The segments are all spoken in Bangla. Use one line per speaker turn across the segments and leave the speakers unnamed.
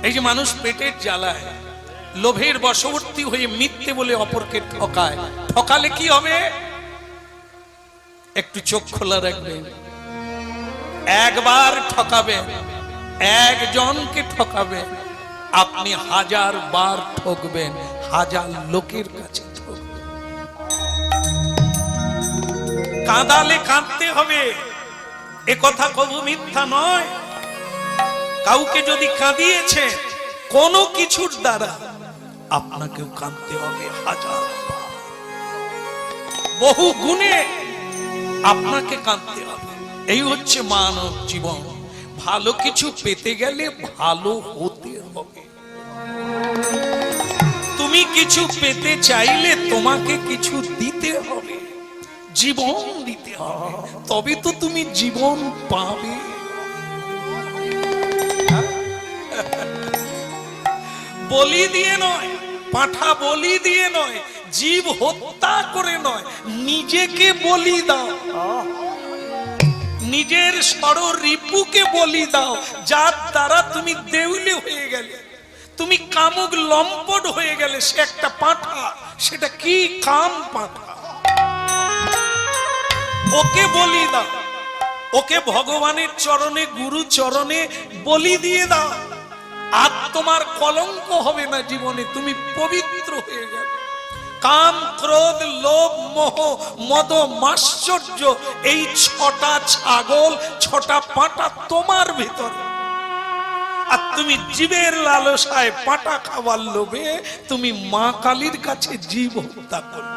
এই যে মানুষ পেটের জ্বালায় লোভের বশবর্তী হয়ে মিথ্যে বলে অপরকে ঠকায়, ঠকালে কি হবে? একটু চোখ খোলা রাখবেন। একবার ঠকাবেন, একজনকে ঠকাবেন, আপনি 1000 বার ঠকবেন, 1000 লোকের কাছে ঠকবেন। কাঁদালে কাঁদতে হবে, এ কথা কবু মিথ্যা নয়। কাউকে যদি কাঁদিয়েছে কোনো কিছুর দ্বারা, আপনাকেও কাঁদতে হবে 1000 বার, বহু গুণে আপনাকে কাঁদতে হবে। এই হচ্ছে মানব জীবন। ভালো কিছু পেতে গেলে ভালো হতে হবে। তুমি কিছু পেতে চাইলে তোমাকে কিছু দিতে হবে, জীবন দিতে হবে, তবে তো তুমি জীবন পাবে। বলি দিয়ে নয়, পাঁঠা বলি দিয়ে নয়, জীব হত্যা করে নয়, নিজেকে বলি দাও, নিজের ষড়রিপুকে বলি দাও, যার দ্বারা তুমি দেউলে হয়ে গেলে, তুমি কামুক লম্পট হয়ে গেলে। সে একটা পাঁঠা, সেটা কি? কাম পাঁঠা। ওকে বলি দাও, ওকে ভগবানের চরণে, গুরু চরণে বলি দিয়ে দাও। আর তোমার কলঙ্ক হবে না জীবনে, তুমি পবিত্র হয়ে যাবে। কাম, ক্রোধ, লোভ, মোহ, মদ, মাশ্চর্য, এই 6টা ছাগল, 6টা পাঁঠা তোমার ভিতরে। আর তুমি জীবের লালসায় পাঁঠা খাবার লোভে তুমি মা কালীর কাছে জীব হত্যা করো।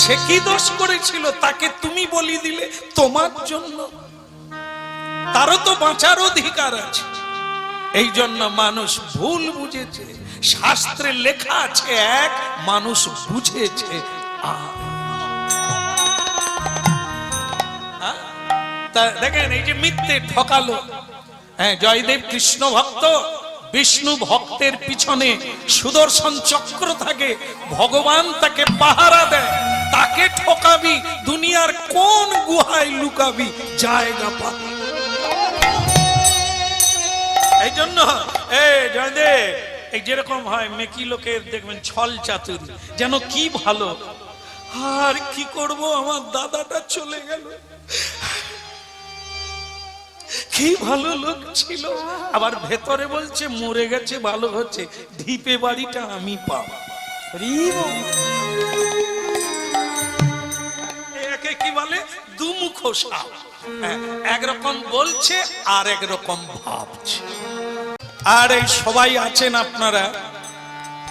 সে কি দোষ করেছিল? তাকে তুমি বলি দিলে তোমার জন্য। তারও তো বাঁচার অধিকার আছে। এই জন্য মানুষ ভুল বুঝেছে। শাস্ত্রে লেখা আছে এক, মানুষ বুঝেছে আর। দেখেন এই যে মিথ্যে ঠকালো, হ্যাঁ, জয়দেব কৃষ্ণ ভক্ত, বিষ্ণু ভক্তের পিছনে সুদর্শন চক্র থাকে, ভগবান তাকে পাহারা দেয়। তাকে ঠকাবি, দুনিয়ার কোন গুহায় লুকাবি, জায়গা পাবি। এই জন্য জয়দেব, এই যেরকম হয় মেকি লোকের দেখবেন ছল চাতুরি, যেন কি ভালো, আর কি করব, আমার দাদাটা চলে গেল, কি ভালো লোক ছিল, আবার ভেতরে বলছে মরে গেছে, ভালো হচ্ছে, ঢিপে বাড়িটা আমি পাব। একে কি বলে? দুমুখ সাপ। একরকম বলছে আর একরকম ভাবছে। আর এই সবাই আছেন আপনারা,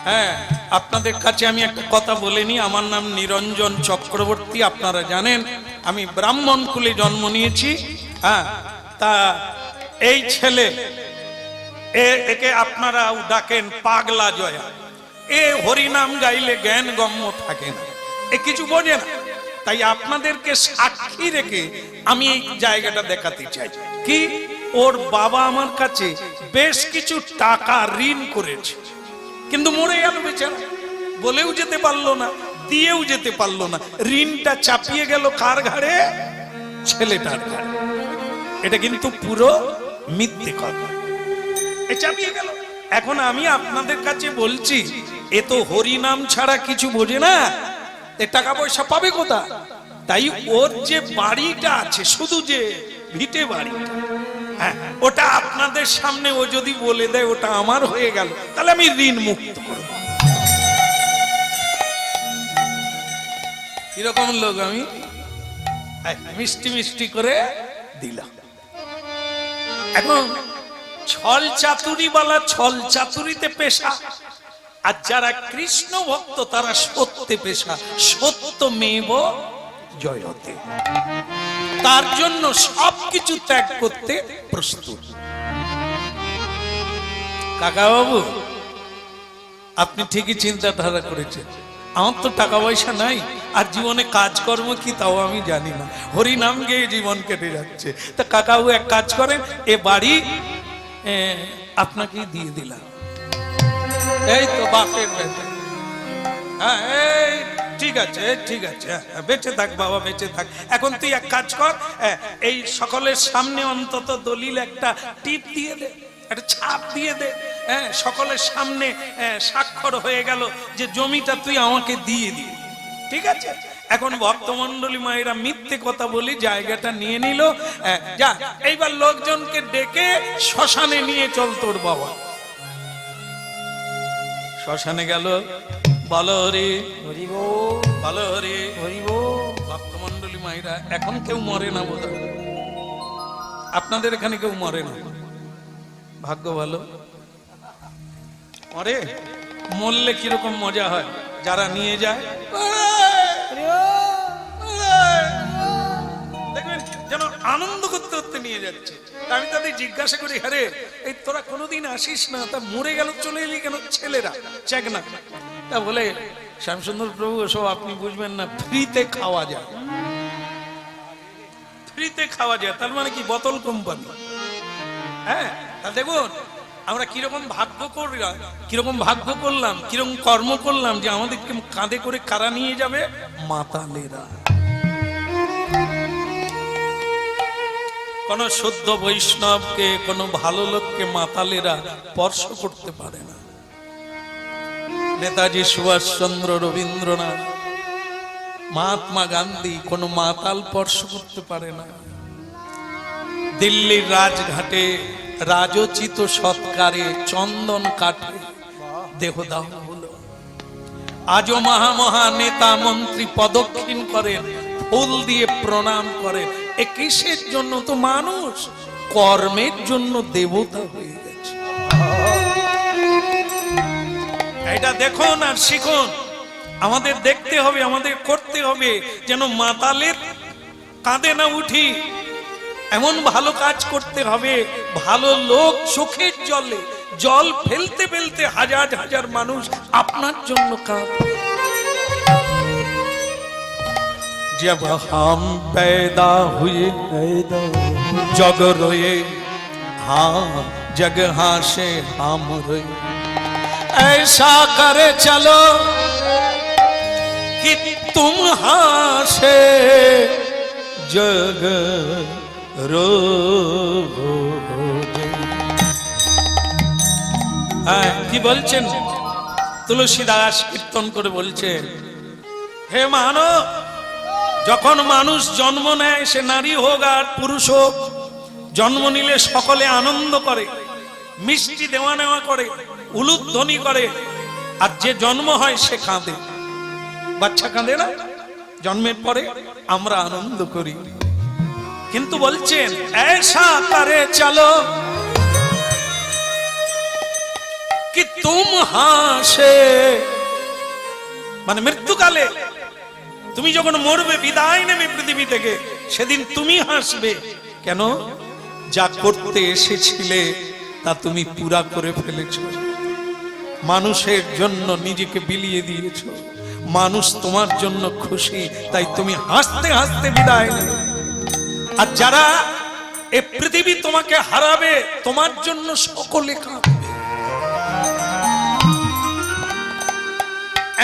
হ্যাঁ, আপনাদের কাছে আমি একটা কথা বলে নি। আমার নাম নিরঞ্জন চক্রবর্তী, আপনারা জানেন আমি ব্রাহ্মণ কুলে জন্ম নিয়েছি। হ্যাঁ, তা এই ছেলে, একে আপনারা ডাকেন পাগলা জয়া। এ হরিনাম গাইলে জ্ঞান গম্য থাকে না, এ কিছু বোঝে না। তাই আপনাদেরকে সাক্ষী রেখে আমি এই জায়গাটা দেখাতে চাই। কি? ওর বাবা আমার কাছে বেশ কিছু টাকা ঋণ করেছে, কিন্তু মরে গেল বেচারা, বলেও যেতে পারলো না, দিয়েও যেতে পারলো না। ঋণটা চাপিয়ে গেল কার ঘাড়ে? ছেলেটার ঘাড়ে। এটা কিন্তু পুরো মিথ্যে কথা, এ চাপিয়ে গেল। এখন আমি আপনাদের কাছে বলছি, এ তো হরিনাম ছাড়া কিছু বোঝে না, এ টাকা পয়সা পাবে কোথা? তাই ওর যে বাড়িটা আছে, শুধু যে ভিটে বাড়ি, হ্যাঁ, ওটা আপনাদের সামনে ও যদি বলে দেয় ওটা আমার হয়ে গেল, তাহলে আমি ঋণ মুক্ত করব। এরকম লোক আমি মিষ্টি মিষ্টি করে দিলাম। এখন ছল চাতুরিওয়ালা ছল চাতুরিতে পেশা, আর যারা কৃষ্ণ ভক্ত তারা সত্যে পেশা। সত্য মেব জয়তে, তার জন্য সবকিছু ত্যাগ করতে প্রস্তুত। কাকা বাবু, আপনি ঠিকই চিন্তাধারা করেছেন। আমার তো টাকা পয়সা নাই, আর জীবনে কাজকর্ম কি তাও আমি জানি না, হরিনাম গেয়ে জীবন কেটে যাচ্ছে। তা কাকাবু এক কাজ করেন, এ বাড়ি আপনাকে দিয়ে দিলাম। এই তো বাপের বেটা, হ্যাঁ, এই ঠিক আছে ঠিক আছে, বেঁচে থাক বাবা, বেঁচে থাক। এখন তুই এক কাজ কর, এই সকলের সামনে অন্তত দলিল একটা টিপ দিয়ে দে, একটা ছাপ দিয়ে দে, সকলের সামনে স্বাক্ষর হয়ে গেল যে জমিটা তুই আমাকে দিয়ে দিয়ে। ঠিক আছে, এখন ভক্তমন্ডলী মায়েরা মিথ্যে কথা বলি জায়গাটা নিয়ে নিল। যা, এইবার লোকজনকে ডেকে শ্মশানে নিয়ে চল তোর বাবা। শ্মশানে গেল, বলো রে
হরিব
বলো রে
হরিব।
ভক্তমন্ডলী মায়েরা, এখন কেউ মরে না বোধ হয়, আপনাদের এখানে কেউ মরে না, ভাগ্য ভালো। মরে, মরলে কিরকম মজা হয়, যারা নিয়ে যায় দেখবেন যেন আনন্দ করতে করতে নিয়ে যাচ্ছে। আমি তাদের জিজ্ঞাসা করি, হ্যাঁ এই তোরা কোনোদিন আসিস না, তা মরে গেল চলে এলি কেন? ছেলেরা চেক না, তা বলে শ্যামসুন্দর প্রভু সব আপনি বুঝবেন না, ফ্রিতে খাওয়া যায়, ফ্রিতে খাওয়া যায়। তার মানে কি, বোতল কোম্পানি। হ্যাঁ, তা দেখুন আমরা কিরকম ভাগ্য করলাম, কিরকম ভাগ্য করলাম, কিরকম কর্ম করলাম যে আমাদেরকে কাঁধে করে কারা নিয়ে যাবে? মাতালেরা। কোন শুদ্ধ বৈষ্ণবকে, কোন ভালো লোককে মাতালেরা স্পর্শ করতে পারে না। নেতাজি সুভাষচন্দ্র, রবীন্দ্রনাথ, মহাত্মা গান্ধী কোন মাতাল স্পর্শ করতে পারে না। দিল্লির রাজঘাটে রাজোচিত সৎকারে চন্দন কাঠে দেহদাহ হলো। আজও মহা নেতা মন্ত্রী প্রদক্ষিণ করেন, ফুল দিয়ে প্রণাম করেন। এ কিসের জন্য? তো মানুষ কর্মের জন্য দেবতা হয়ে গেছে। এটা দেখুন আর শিখুন, আমাদের দেখতে হবে, আমাদের করতে হবে, যেন মাতালের কাঁধে না উঠি। এমন ভালো কাজ করতে হবে, ভালো লোক চোখের জলে জল ফেলতে ফেলতে হাজার হাজার মানুষ আপনার জন্য কাঁদবে। जब हम पैदा हुए जग रोए, हाँ जगह से हम रोए। ऐसा करे चलो कि तुम हासे जग रो। কি বলছেন তুলসীদাস কীর্তন করে বলছেন, হে মানব, যখন মানুষ জন্ম নেয়, সে নারী হোক আর পুরুষ হোক, জন্ম নিলে সকলে আনন্দ করে, মিষ্টি দেওয়া নেওয়া করে, উলুধ্বনি করে। আর যে জন্ম হয় সে কাঁদে। বাচ্চা কাঁদে না? জন্মের পরে আমরা আনন্দ করি। কিন্তু বলছেন ऐसा करे चलो कि तुम हासे, মানে মৃত্যুকালে তুমি যখন মরবে, বিদায় নেবে পৃথিবী থেকে, সেদিন তুমি হাসবে। কেন? যা করতে এসেছিলে তা তুমি পুরা করে ফেলেছ। মানুষের জন্য নিজেকে বিলিয়ে দিয়েছ, মানুষ তোমার জন্য খুশি, তাই তুমি হাসতে হাসতে বিদায় নেবে। আর যারা এ পৃথিবী তোমাকে হারাবে, তোমার জন্য সকলে কাঁদবে।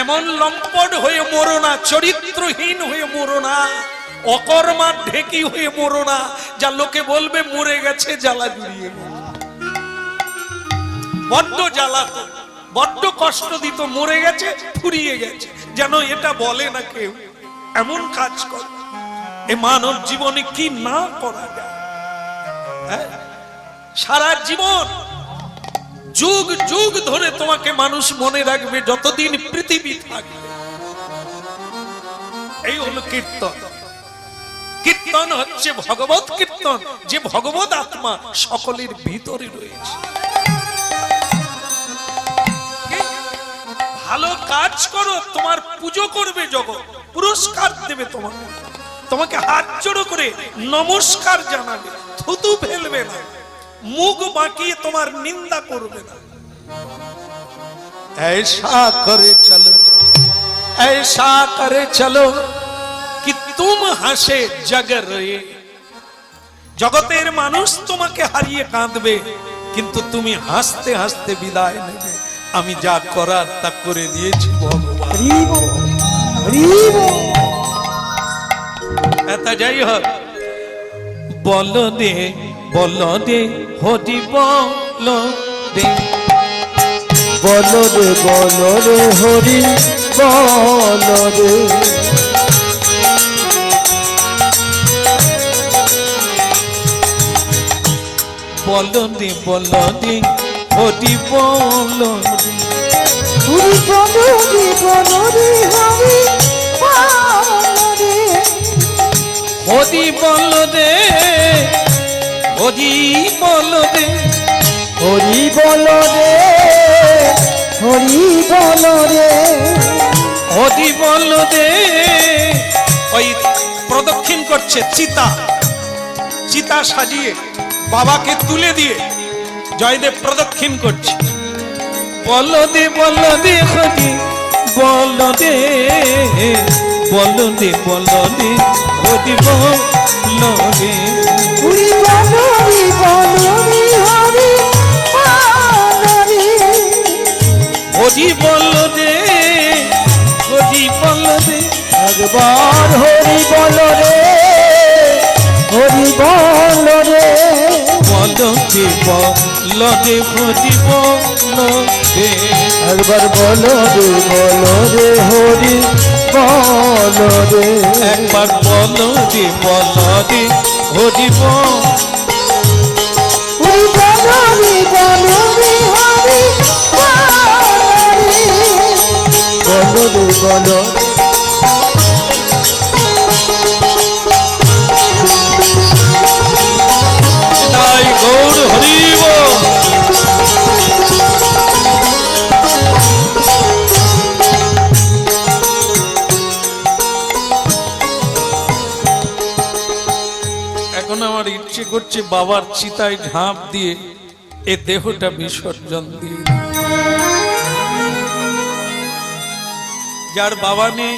এমন লম্পট হয়ে মরো না, চরিত্রহীন হয়ে মরো না, অকর্মার ঢেকি হয়ে মরো না, যা লোকে বলবে মরে গেছে জ্বালা জুড়িয়ে। বড্ড জ্বালাতো, বড্ড কষ্ট দিত, মরে গেছে, ফুরিয়ে গেছে, যেন এটা বলে না কেউ। এমন কাজ কর, এ মানব জীবনে কি না করা যায়। সারা জীবন যুগ যুগ ধরে তোমাকে মানুষ মনে রাখবে, যতদিন পৃথিবী থাকবে। এই হলো কীর্তন। কীর্তন হচ্ছে ভগবত কীর্তন, যে ভগবত আত্মা সকলের ভিতরে রয়েছে। ভালো কাজ করো, তোমার পুজো করবে জগৎ, পুরস্কার দেবে তোমাকে, তোমাকে হাত জোড়ো করে নমস্কার জানাবে, থুতু ফেলবে না, মুখ বাঁকিয়ে তোমার নিন্দা করবে না। ऐसा करे चलो, ऐसा करे चलो कि तुम হাসে জগ রয়ে। জগতের মানুষ তোমাকে হারিয়ে কাঁদবে, কিন্তু তুমি হাসতে হাসতে বিদায় নেবে। আমি যা করার তা করে দিয়েছি ভগবান। তা যাই হোক, বল দে হরি বল দে,
বল রে হরি বল রে,
বল দে হরি বল দে,
হরি বল রে হরি বল রে,
হরি বল দে, হরি বল দে,
হরি বল রে, হরি বল রে,
হরি বল দে। ওই প্রদক্ষিণ করছে চিতা সাজিয়ে বাবাকে তুলে দিয়ে জয়দেব প্রদক্ষিণ করছে। বল দে হরি বল দে, বল দে হরি বল দে,
হরি বল রে হরি বল রে,
হরি বল দে,
একবার হরি বল রে, হরি বল রে,
বল দে হরি বল দে,
একবার বল রে হরি বল রে,
একবার বল দে হরি বল,
হরি বল রে হরি বল রে, বল রে।
তাই গৌর হরি বল। এখন আমার ইচ্ছে করছে বাবার চিতায় ঝাঁপ দিয়ে এ দেহটা বিসর্জন দিয়ে দিই। যার বাবা নেই,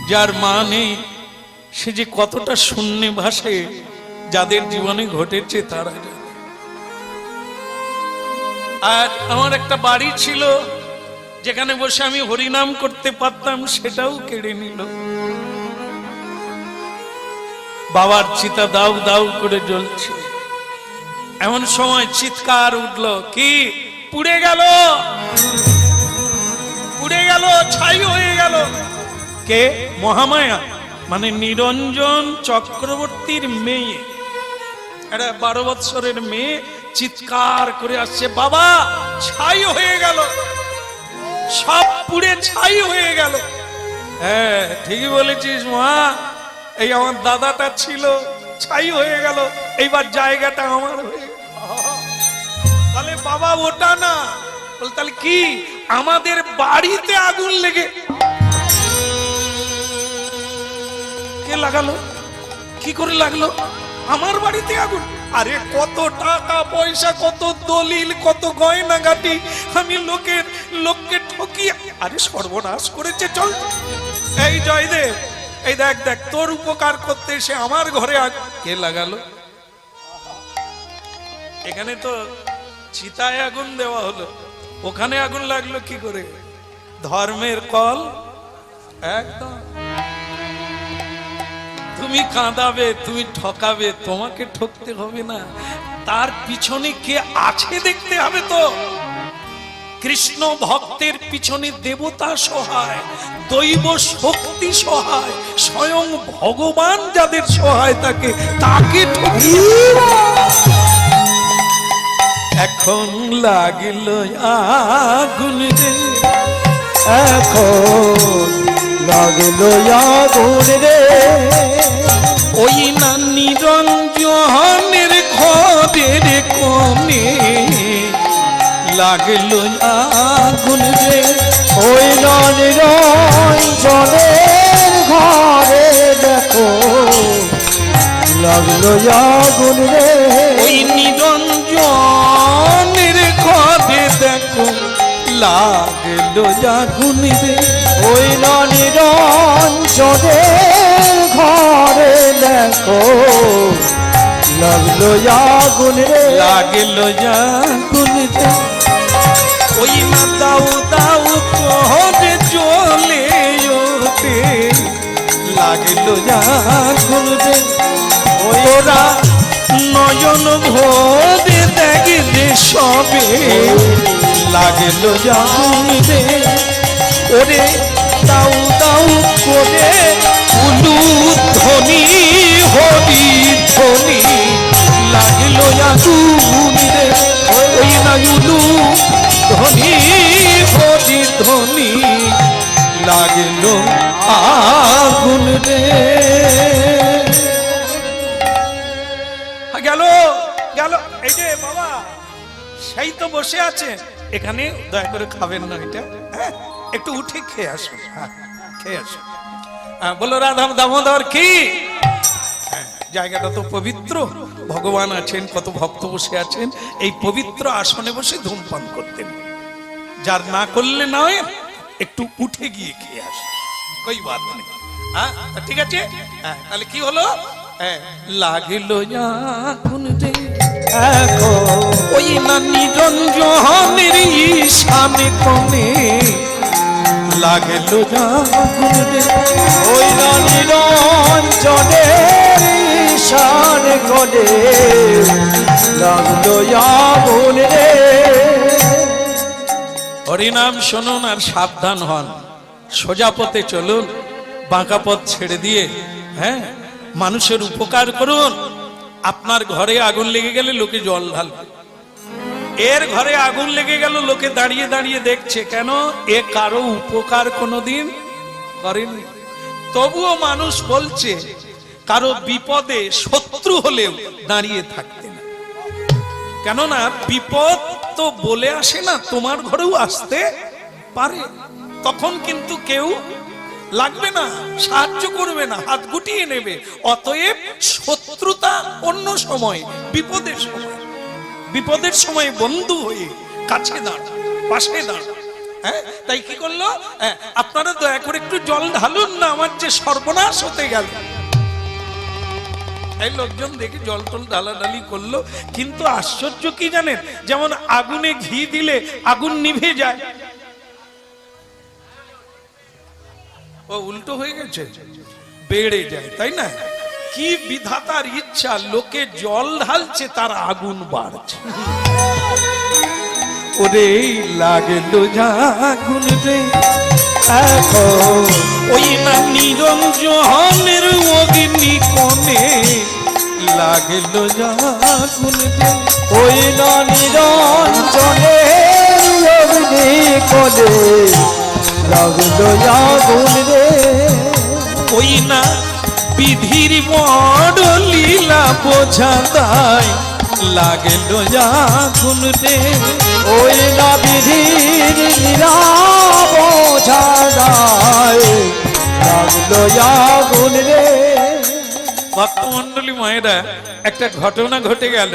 যার মা নেই, সে যে কতটা শূন্য ভাসে, যাদের জীবনে ঘটেছে তারা জানে। আর আমার একটা বাড়ি ছিল যেখানে বসে আমি হরিনাম করতে পারতাম, সেটাও কেড়ে নিল। বাবার চিতা দাউ দাউ করে জ্বলছে, এমন সময় চিৎকার উঠলো, কি পুড়ে গেল, ছাই হয়ে গেল। কে? মহামায়া, মানে নিরঞ্জন চক্রবর্তীর মেয়ে, একটা 12 বৎসরের মেয়ে চিৎকার করে আসছে, বাবা ছাই হয়ে গেল, সব পুড়ে ছাই হয়ে গেল। হ্যাঁ ঠিকই বলেছিস মা, এই আমার দাদাটা ছিল, ছাই হয়ে গেল, এইবার জায়গাটা আমার হয়ে গেল। তাহলে বাবা ওটা না, তাহলে কি? আমাদের বাড়িতে আগুন লেগে, কে লাগালো, কি করে লাগলো আমার বাড়িতে আগুন? আরে কত টাকা পয়সা, কত দলিল, কত গয়নাগাটি আমি লোককে ঠকিয়ে, আরে সর্বনাশ করেছে। চল এই জয়দেব, এই দেখ তোর উপকার করতে এসে আমার ঘরে কে লাগালো? এখানে তো চিতায় আগুন দেওয়া হলো, ওখানে আগুন লাগলো কি করে? ধর্মের কল একদম। তুমি কাঁদাবে, তুমি ঠকাবে, তোমাকে ঠকতে হবে না, তার পিছনে কে আছে দেখতে হবে তো। কৃষ্ণ ভক্তের পিছনে দেবতা সহায়, দৈব শক্তি সহায়, স্বয়ং ভগবান যাদের সহায় থাকে তাকে এখন লাগলো আগুন রে,
এখন লাগলো আগুন রে,
ওই না নিরঞ্জনের ঘরের কোণে লাগলো আগুন রে,
ওই নিরঞ্জনের ঘরে দেখো লাগলো আগুন রে,
ওই নিরঞ্জনের ঘরে দেখো লাগলো আগুন রে,
ওই নিরঞ্জনের ঘরে দেখো লাগলো আগুন রে,
লাগলো আগুন রে, ওই না দাউ দাউ করে জ্বলে লাগলো আগুন রে ওরা নয়ন ভোরে দেখে সবে লাগলো আগুন রে ওরে দাউ দাউ করে উলু ধ্বনি হরি ধ্বনি লাগলো আগুন রে ওই না উলু ধ্বনি হরি ধ্বনি লাগলো আগুন রে গেল গেল এই যে বাবা সেই তো বসে আছে এখানে দয়া করে খাবেন না এটা হ্যাঁ একটু উঠে খেয়ে আসুন হ্যাঁ খেয়ে আসুন বলো রাধা দামোদর কি জায়গাটা তো পবিত্র ভগবান আছেন কত ভক্ত বসে আছেন এই পবিত্র আসনে বসে ধূমপান করতেন যার না করলে নয় একটু উঠে গিয়ে খেয়ে আসুন কই বাত নেই হ্যাঁ ঠিক আছে হ্যাঁ তাহলে কি হলো লাগিল আগুন রে ওই না নিরঞ্জনের ঈশানে কোণে লাগিল আগুন রে
ওই না নিরঞ্জনের ঈশানে কোণে লাগলো আগুন রে
হরিনাম শুনুন আর সাবধান হন সোজা পথে চলুন বাঁকা পথ ছেড়ে দিয়ে হ্যাঁ মানুষের উপকার করুন আপনার ঘরে আগুন লেগে গেলে লোকে জল ঢালবে এর ঘরে আগুন লেগে গেল লোকে দাঁড়িয়ে দাঁড়িয়ে দেখছে কেন এ কারো উপকার কোনোদিন করেনি তবুও মানুষ বলছে কারো বিপদে শত্রু হলেও দাঁড়িয়ে থাকতে না কেননা বিপদ তো বলে আসে না তোমার ঘরেও আসতে পারে তখন কিন্তু কেউ লাগবে না সাহায্য করবে না হাত গুটিয়ে নেবে অতএব শত্রুতা অন্য সময় বিপদের সময় বন্ধু হয়ে কাছে দাঁড় পাশে দাঁড় হ্যাঁ তাই কি করলো আপনারা দয়া করে একটু জল ঢালুন না আমার যে সর্বনাশ হতে গেল এই লোকজন দেখে জল টল ঢালাঢালি করলো কিন্তু আশ্চর্য কি জানেন যেমন আগুনে ঘি দিলে আগুন নিভে যায় ও উল্টো হয়ে গেছে বেড়ে যায় তাই না কি বিধাতার ইচ্ছা লোকে জল ঢালছে তার আগুন বাড়ছে ওরে লাগলো আগুন রে ওই না নিরঞ্জনের অগ্নি কোণে লাগলো আগুন রে
ওই না নিরঞ্জনের অগ্নি কোণে লাগলো আগুন রে
ওই না বিধির বড় লীলা বোঝা তাই লাগলো আগুন রে
ওই না বিধির লীলা বোঝা যায় লাগলো আগুন রে
ভক্তমণ্ডলী মায়েরা একটা ঘটনা ঘটে গেল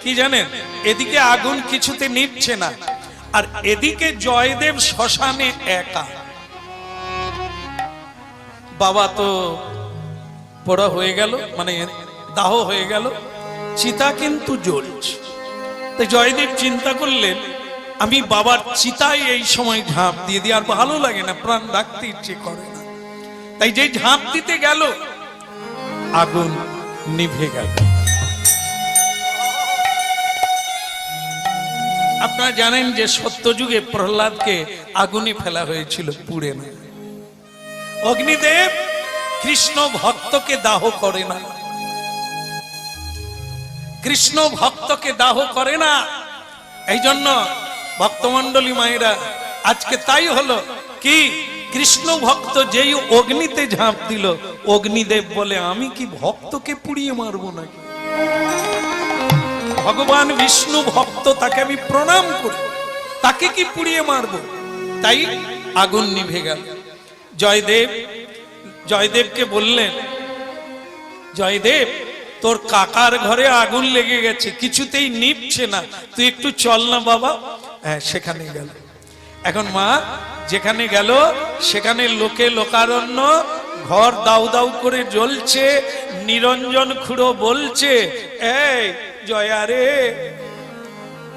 কি জানেন এদিকে আগুন কিছুতে নিভছে না আর এদিকে জয়দেব শ্মশানে একা বাবা তো পোড়া হয়ে গেল মানে দাহ হয়ে গেল চিতা কিন্তু জ্বলছে তাই জয়দেব চিন্তা করলেন আমি বাবার চিতায় এই সময় ঝাঁপ দিয়ে দিই আর ভালো লাগে না প্রাণ রাখতে ইচ্ছে করে না তাই যে ঝাঁপ দিতে গেল আগুন নিভে গেল আপনারা জানেন যে সত্যযুগে প্রহ্লাদকে আগুনে ফেলা হয়েছিল পুড়ে না অগ্নিদেব কৃষ্ণ ভক্তকে দাহ করে না কৃষ্ণ ভক্তকে দাহ করে না এই জন্য ভক্তমণ্ডলী মায়েরা আজকে তাই হলো কি কৃষ্ণ ভক্ত যেই অগ্নিতে ঝাঁপ দিল অগ্নিদেব বলে আমি কি ভক্তকে পুড়িয়ে মারবো নাকি ভগবান বিষ্ণু ভক্ত তাকে আমি প্রণাম করি তাকে কি পুড়িয়ে মারবো তাই আগুন নিভে গেল জয়দেবকে বললেন জয়দেব তোর কাকার ঘরে আগুন লেগে গেছে কিছুতেই নিভছে না তুই একটু চল না বাবা হ্যাঁ সেখানে গেল এখন মা যেখানে গেল সেখানে লোকে লোকারণ্য ঘর দাউ দাউ করে জ্বলছে নিরঞ্জন খুড়ো বলছে এই জয়া রে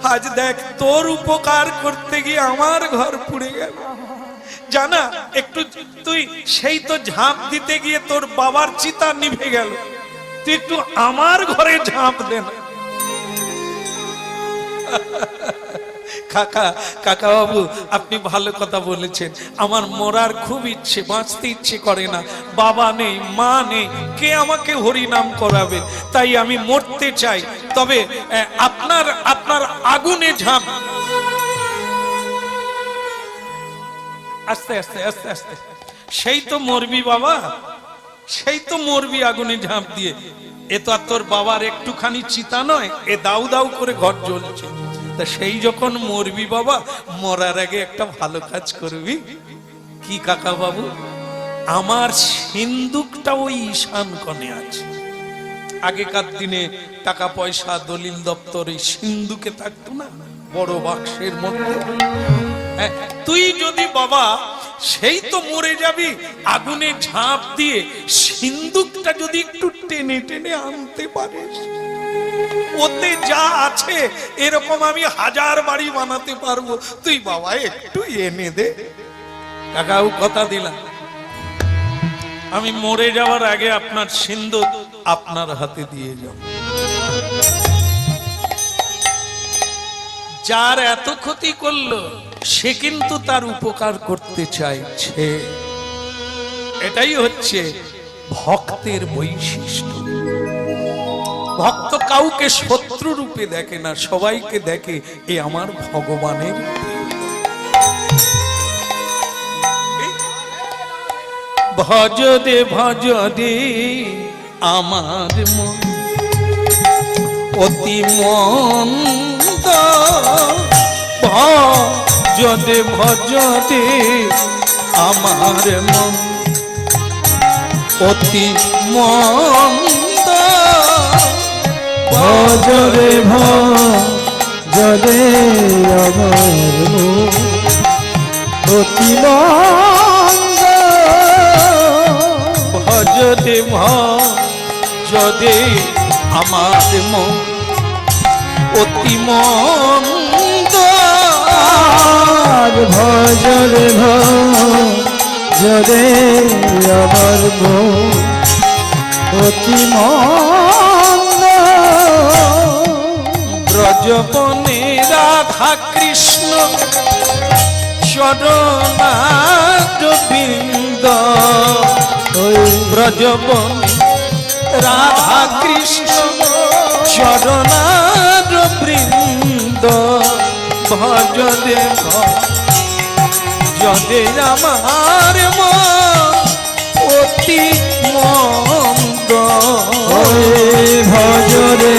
আজ দেখ তোর উপকার করতে গিয়ে আমার ঘর পুড়ে গেল জানা একটু তুই সেই তো ঝাঁপ দিতে গিয়ে তোর বাবার চিতা নিভে গেল, তুই একটু আমার ঘরে ঝাঁপ দে না। কাকা কাকা বাবু আপনি ভালো কথা বলেছেন, আমার মরার খুব ইচ্ছে, বাঁচতে ইচ্ছে করে না, বাবা নেই মা নেই, কে আমাকে হরিনাম করাবে, তাই আমি মরতে চাই। তবে আপনার আপনার আগুনে ঝাঁপ, আস্তে আস্তে আস্তে আস্তে, সেই তো মরবি বাবা, সেই তো মরবি আগুনে ঝাঁপ দিয়ে। এ তো আর তোর বাবার একটুখানি চিতা নয়, এ দাউ দাউ করে ঘর জ্বলছে। তা সেই যখন মরবি বাবা, মরার আগে একটা ভালো কাজ করবি কি কাকা বাবু, আমার সিন্দুকটা ওই ঈশান কোণে আছে। আগেকার দিনে টাকা পয়সা দলিল দপ্তর এই সিন্দুকে থাকতো না, বড় বাক্সের মধ্যে। তুই যদি বাবা সেই তো মরে যাবি, আগুনে ঝাঁপ দিয়ে সিন্দুকটা যদি একটু টেনে টেনে আনতে পারিস, ওতে যা আছে এরকম আমি 1000 বাড়ি বানাতে পারবো, তুই বাবা একটু এনে দে। কাকাও কথা দিলাম, আমি মরে যাওয়ার আগে আপনার সিন্দুক আপনার হাতে দিয়ে যাব। যার এত ক্ষতি করলো সে কিন্তু তার উপকার করতে চাইছে, এটাই হচ্ছে ভক্তের বৈশিষ্ট্য। ভক্ত কাউকে শত্রু রূপে দেখে না, সবাইকে দেখে এ আমার ভগবানের। ভজ দে আমার মন অতি মন্দ, ভজ দে আমার মন অতি মন্দ,
ভজরে ভজরে আমার মন অতি মন্দ,
ভজ দে আমার মন অতি মন্দ,
ভজরে ভজরে আমার মন অতি মন্দ,
ব্রজবনে রাধা কৃষ্ণ চরণারবিন্দ, ব্রজবনে রাধা কৃষ্ণ চরণারবিন্দ, ভজ দে আমার মন অতি মন্দ,
ভজরে ভজরে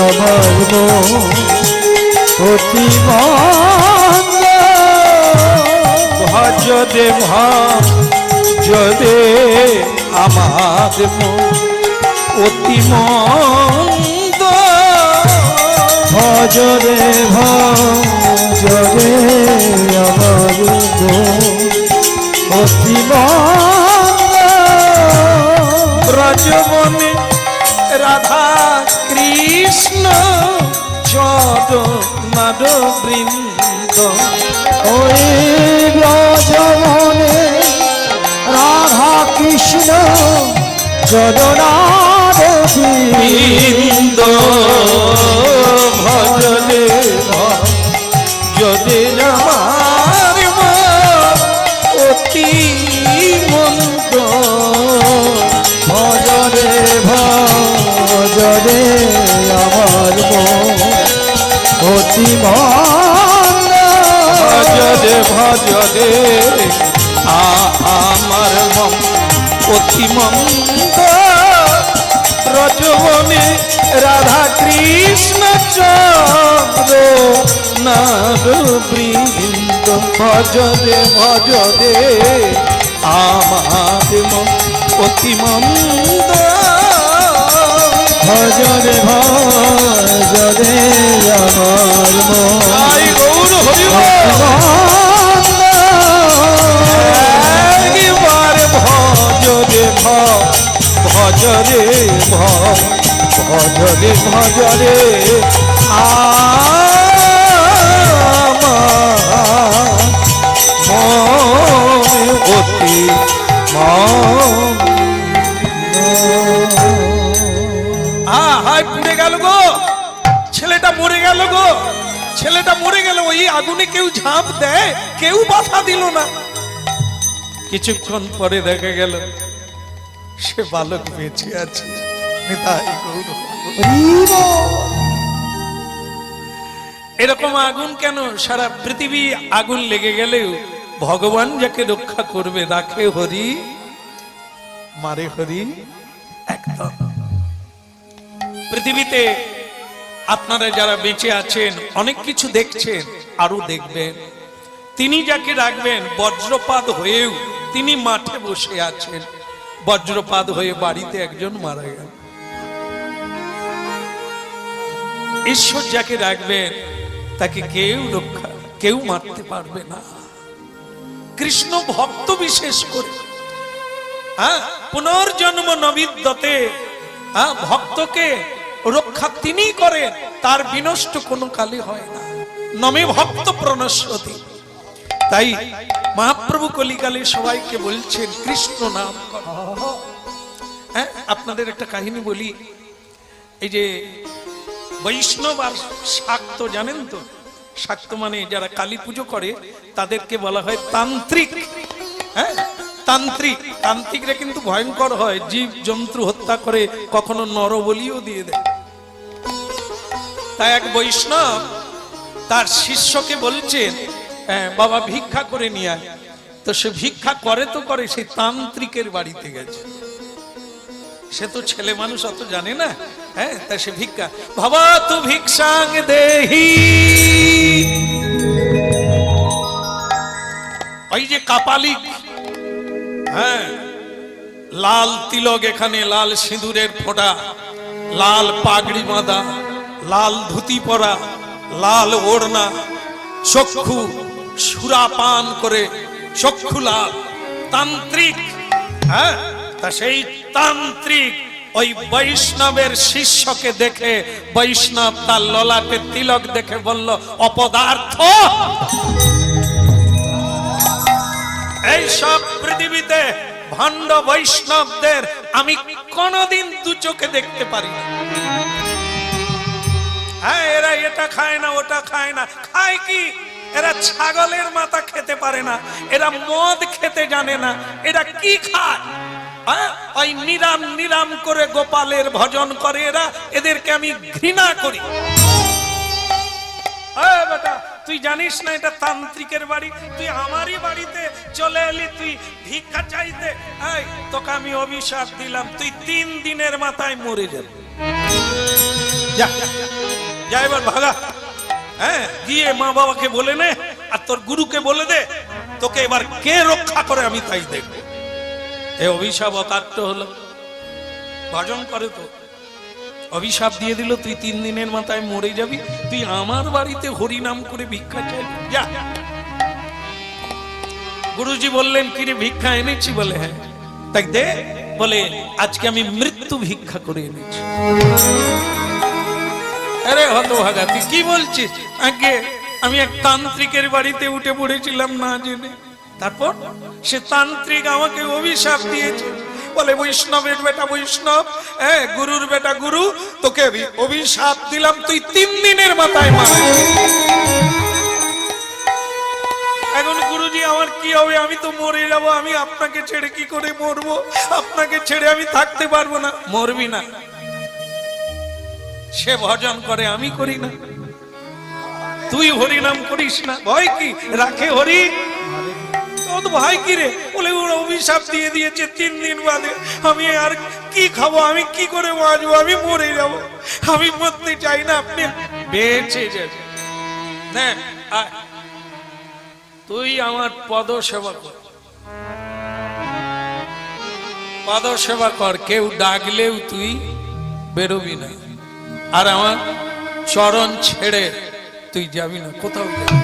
আমার মন অতি মন্দ,
ভজ দে আমার মন অতি মন্দ,
ভজরে ভজরে আমার মন অতি মন্দ,
ব্রজবনে রাধা কৃষ্ণ চরণারবিন্দ,
ওই ব্রজবনে রাধা কৃষ্ণ চরণারবিন্দ,
ভজ দে আমার মন অতি মন্দ,
ভজরে ভজরে আমার মন অতি মন্দ,
ভজ দে আমার মন অতি মন্দ, ব্রজবনে রাধা কৃষ্ণ চরণারবিন্দ, ভজ দে আমার মন অতি মন্দ,
ভজরে ভজরে আমার মন
জয় গৌর হরি বল। একবার ভজরে আমার ছেলেটা মরে গেল গো, ছেলেটা মরে গেল। ওই আগুনে কেউ ঝাঁপ দেয়, কেউ বাধা দিল না। কিছুক্ষণ পরে দেখা গেল সে বালক বেঁচে আছে। নিতাই গৌর। এরকম আগুন কেন? সারা পৃথিবী আগুন লেগে গেলেও ভগবান যাকে রক্ষা করবে, রাখে হরি মারে হরি। একদম পৃথিবীতে আপনারা যারা বেঁচে আছেন অনেক কিছু দেখছেন, আরো দেখবেন। তিনি যাকে রাখবেন, বজ্রপাত হয়েও তিনি মাঠে বসে আছেন, বজ্রপাত হয়ে বাড়িতে একজন মারা গেল। ঈশ্বর যাকে রাখবেন তাকে কেউ মারতে পারবে না। কৃষ্ণ ভক্ত বিশেষ করে পুনর্জন্ম নবিদ্যতে, ভক্তকে রক্ষা তিনি করেন, তার বিনষ্ট কোনো কালে হয় না। নমে ভক্ত প্রণশ্যতি। তাই মহাপ্রভু কলিকালে সবাইকে বলছেন কৃষ্ণ নাম কর। আপনাদের একটা কাহিনী বলি। এই যে বৈষ্ণব আর শাক্ত জানেন তো? শাক্ত মানে যারা কালী পুজো করে তাদেরকে বলা হয় তান্ত্রিক। তান্ত্রিক, তান্ত্রিকরা কিন্তু ভয়ঙ্কর হয়, জীব জন্তু হত্যা করে, কখনো নরবলিও দিয়ে দেয়। তাই এক বৈষ্ণব তার শিষ্যকে বলছেন, বাবা ভিক্ষা করে নিয়ে আয়। তো সে ভিক্ষা করে তো করে, সেই তান্ত্রিকের বাড়িতে গেছে। সে তো ছেলে মানুষ, অত জানে না। তা সে ভিক্ষা, বাবা তু ভিক্ষাং দেহি। ওই যে কাপালিক, লাল তিলক, এখানে লাল সিঁদুরের ফোঁটা, লাল পাগড়ি বাঁধা, লাল ধুতি পরা, লাল ওড়না, চক্ষু সুরাপান করে, চক্ষু লাল, তান্ত্রিক। তা সেই তান্ত্রিক ওই বৈষ্ণবের শিষ্যকে দেখে, বৈষ্ণব তার ললাটে তিলক দেখে বলল, অপদার্থ। এই সব পৃথিবীতে ভণ্ড বৈষ্ণবদের আমি কোনদিন দু চোখে দেখতে পারি না। এরা এটা খায় না, ওটা খায় না। খায় কি? এরা ছাগলের মাথা খেতে পারে না, এরা মদ খেতে জানে না। এরা কি খায়? ওই নিরাম নিরাম করে গোপালের ভজন করে এরা। এদেরকে আমি ঘৃণা করি। বেটা, তুই জানিস না এটা তান্ত্রিকের বাড়ি? তুই আমারই বাড়িতে চলে এলি, তুই ভিক্ষা চাইতে। তোকে আমি অভিশাপ দিলাম, তুই 3 দিনের মাথায় মরে যাবি। যা এবার ভাগা। গিয়ে মা বাবাকে বলে নে, আর তোর গুরুকে বলে দে, তোকে এবার কে রক্ষা করে আমি তাই দেখবো। এই অভিশাপ অকাট্য হলো। ভজন করে তো অভিশাপ দিয়ে দিল, তুই 3 দিনের মাথায় মরে যাবি। তুই আমার বাড়িতে হরিনাম করে ভিক্ষা চাইবি? যা। গুরুজি বললেন, কিরে ভিক্ষা এনেছি? বলে হ্যাঁ। তাই দে। বলে আজকে আমি মৃত্যু ভিক্ষা করে এনেছি। আরে হতভাগা, তুই কি বলছিস? আগে আমি এক তান্ত্রিকের বাড়িতে উঠে পড়েছিলাম না জেনে। তারপর সে তান্ত্রিক আমাকে অভিশাপ দিয়েছে। বলে বৈষ্ণবের বেটা বৈষ্ণব, গুরুর বেটা গুরু, তোকে অভিশাপ দিলাম, তুই 3 দিনের মাথায় মারা যাবি। এখন গুরুজি আমার কি হবে? আমি তো মরে যাব। আমি আপনাকে ছেড়ে কি করে মরবো? আপনাকে ছেড়ে আমি থাকতে পারবো না। মরবি না। সে ভজন করে, আমি করি না। তুই হরিনাম করিস না, ভয় কি? রাখে হরি ভাই কি রে? বলে ওরা অভিশাপ দিয়ে দিয়েছে 3 দিন বাদে। আমি আর কি খাবো? আমি কি করে বাঁচবো? আমি মরে যাব। আমি মরতে চাই না, আপনি বেঁচে যাবেন। তুই আমার পদ সেবা কর, পদ সেবা কর। কেউ ডাকলেও তুই বেরোবি না, আর আমার চরণ ছেড়ে তুই যাবি না, কোথাও যাবি।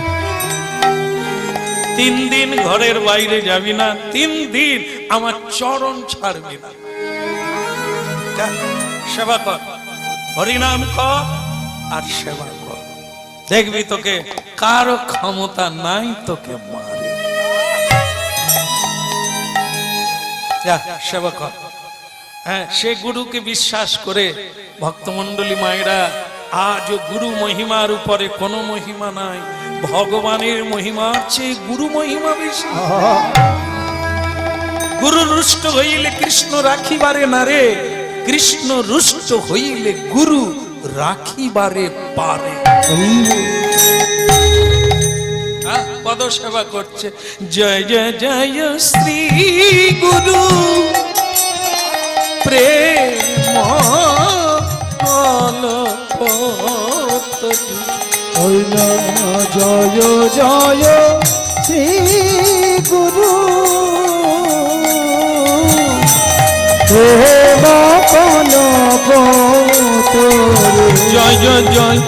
3 দিন ঘরের বাইরে যাবি না, 3 দিন আমার চরণ ছাড়বি না। সেবা কর, হরিনাম কর আর সেবা কর। দেখবি তোকে কারো ক্ষমতা নাই তোকে মারে। সেবা কর। সে গুরুকে বিশ্বাস করে ভক্তমন্ডলী মায়েরা আজ গুরু মহিমার উপরে কোনো মহিমা নাই, ভগবানের মহিমার চেয়ে গুরু মহিমা বেশি। গুরু রুষ্ট হইলে কৃষ্ণ রাখিবারে না রে, কৃষ্ণ রুষ্ট হইলে গুরু রাখিবারে পারে। পদ সেবা করছে, জয় জয় জয় শ্রী গুরু প্রেম
ওই জয় জয় শ্রী গুরু প্রেম কনক
জয় জয় জয়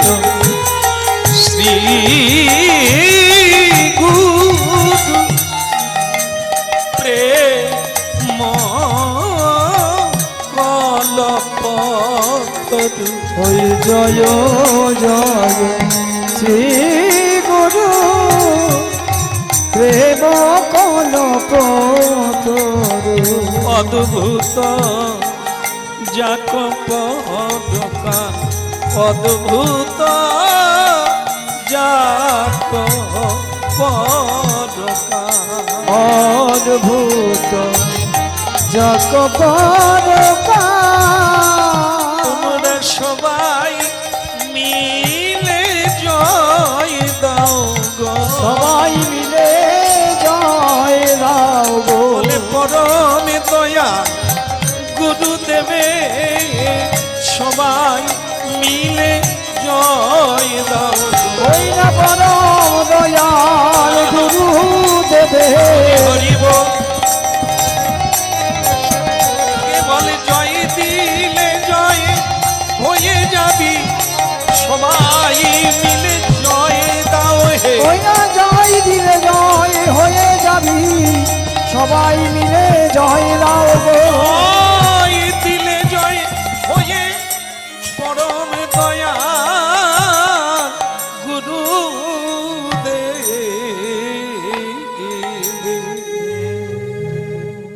শ্রী গুরু প্রেম কলপতরু।
ওই জয় জয় শ্রী গুরু প্রেম কনপতরু।
অদ্ভুত যাক পদকা, অদ্ভুত যাক পদকা,
অদ্ভুত যাক পদকা।
তোমরা সবাই মিলে জয় দাও গো,
সবাই মিলে জয় দাও গো।
বলে পরমে দয়া গুরুদেবে সবাই মিলে জয় দাও গো।
ওই না পরম দয়াল গুরু দেবে।
হরিব কে বলে জয় দিলে জয় হয়ে যাবি, সবাই মিলে জয় দাও হে।
ওই না জয় দিলে জয় হয়ে যাবি, সবাই মিলে জয় দাও গো।
জয় দিলে জয় হয়ে পরম দয়া গুরু